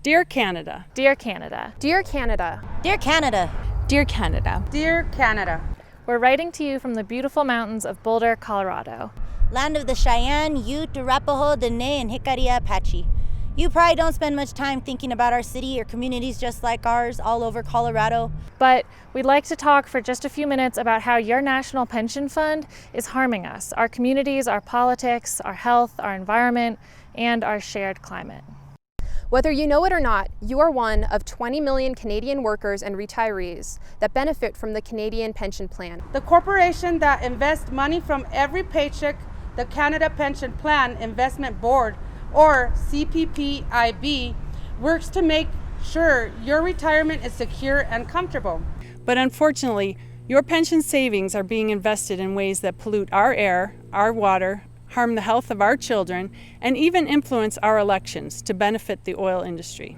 Dear Canada. Dear Canada. Dear Canada. Dear Canada. Dear Canada. Dear Canada. We're writing to you from the beautiful mountains of Boulder, Colorado. Land of the Cheyenne, Ute, Arapaho, Dene, and Jicarilla Apache. You probably don't spend much time thinking about our city or communities just like ours all over Colorado. But we'd like to talk for just a few minutes about how your national pension fund is harming us, our communities, our politics, our health, our environment, and our shared climate. Whether you know it or not, you are one of 20 million Canadian workers and retirees that benefit from the Canadian Pension Plan. The corporation that invests money from every paycheck, the Canada Pension Plan Investment Board, or CPPIB, works to make sure your retirement is secure and comfortable. But unfortunately, your pension savings are being invested in ways that pollute our air, our water, harm the health of our children, and even influence our elections to benefit the oil industry.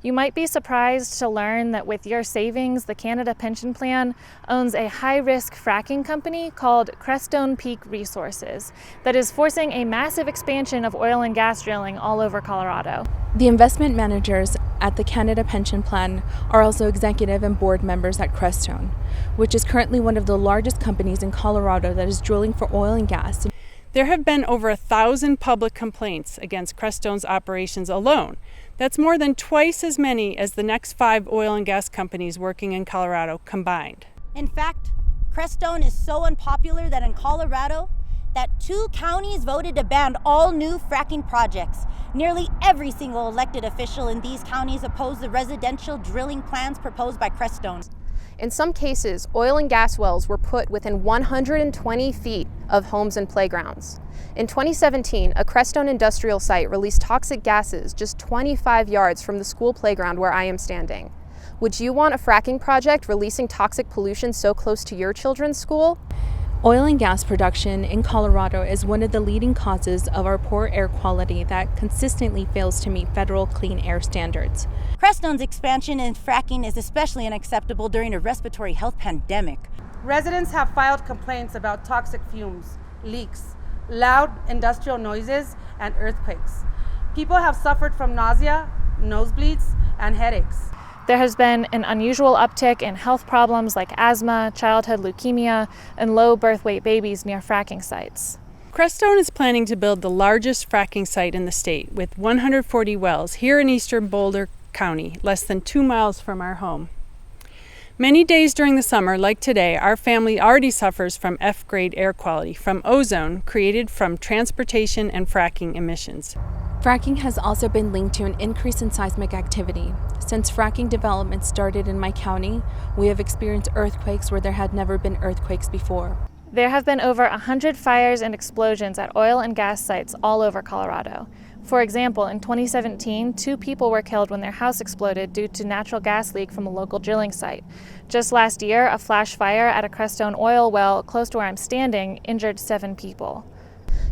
You might be surprised to learn that with your savings, the Canada Pension Plan owns a high-risk fracking company called Crestone Peak Resources that is forcing a massive expansion of oil and gas drilling all over Colorado. The investment managers at the Canada Pension Plan are also executive and board members at Crestone, which is currently one of the largest companies in Colorado that is drilling for oil and gas. There have been over 1,000 public complaints against Crestone's operations alone. That's more than twice as many as the next 5 oil and gas companies working in Colorado combined. In fact, Crestone is so unpopular that in Colorado, that 2 counties voted to ban all new fracking projects. Nearly every single elected official in these counties opposed the residential drilling plans proposed by Crestone. In some cases, oil and gas wells were put within 120 feet of homes and playgrounds. In 2017, a Crestone industrial site released toxic gases just 25 yards from the school playground where I am standing. Would you want a fracking project releasing toxic pollution so close to your children's school? Oil and gas production in Colorado is one of the leading causes of our poor air quality that consistently fails to meet federal clean air standards. Crestone's expansion in fracking is especially unacceptable during a respiratory health pandemic. Residents have filed complaints about toxic fumes, leaks, loud industrial noises, and earthquakes. People have suffered from nausea, nosebleeds, and headaches. There has been an unusual uptick in health problems like asthma, childhood leukemia, and low birth weight babies near fracking sites. Crestone is planning to build the largest fracking site in the state with 140 wells here in eastern Boulder County, less than 2 miles from our home. Many days during the summer, like today, our family already suffers from F-grade air quality from ozone created from transportation and fracking emissions. Fracking has also been linked to an increase in seismic activity. Since fracking development started in my county, we have experienced earthquakes where there had never been earthquakes before. There have been over 100 fires and explosions at oil and gas sites all over Colorado. For example, in 2017, 2 people were killed when their house exploded due to natural gas leak from a local drilling site. Just last year, a flash fire at a Crestone oil well close to where I'm standing injured 7 people.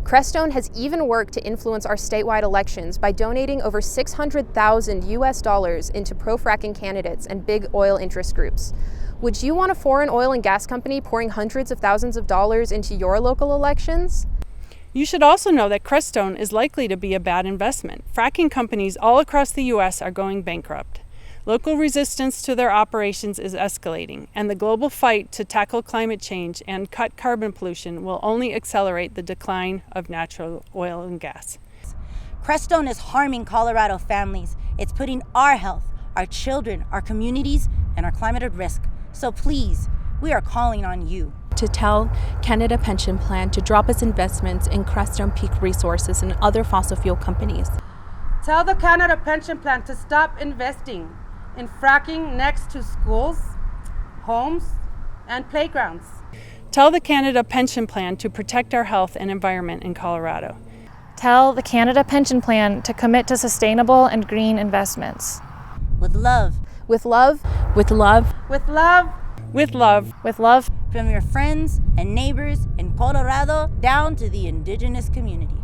Crestone has even worked to influence our statewide elections by donating over $600,000 US into pro-fracking candidates and big oil interest groups. Would you want a foreign oil and gas company pouring hundreds of thousands of dollars into your local elections? You should also know that Crestone is likely to be a bad investment. Fracking companies all across the U.S. are going bankrupt. Local resistance to their operations is escalating, and the global fight to tackle climate change and cut carbon pollution will only accelerate the decline of natural oil and gas. Crestone is harming Colorado families. It's putting our health, our children, our communities, and our climate at risk. So please, we are calling on you to tell Canada Pension Plan to drop its investments in Crestone Peak Resources and other fossil fuel companies. Tell the Canada Pension Plan to stop investing in fracking next to schools, homes, and playgrounds. Tell the Canada Pension Plan to protect our health and environment in Colorado. Tell the Canada Pension Plan to commit to sustainable and green investments. With love. With love. With love. With love. With love. With love. From your friends and neighbors in Colorado down to the indigenous community.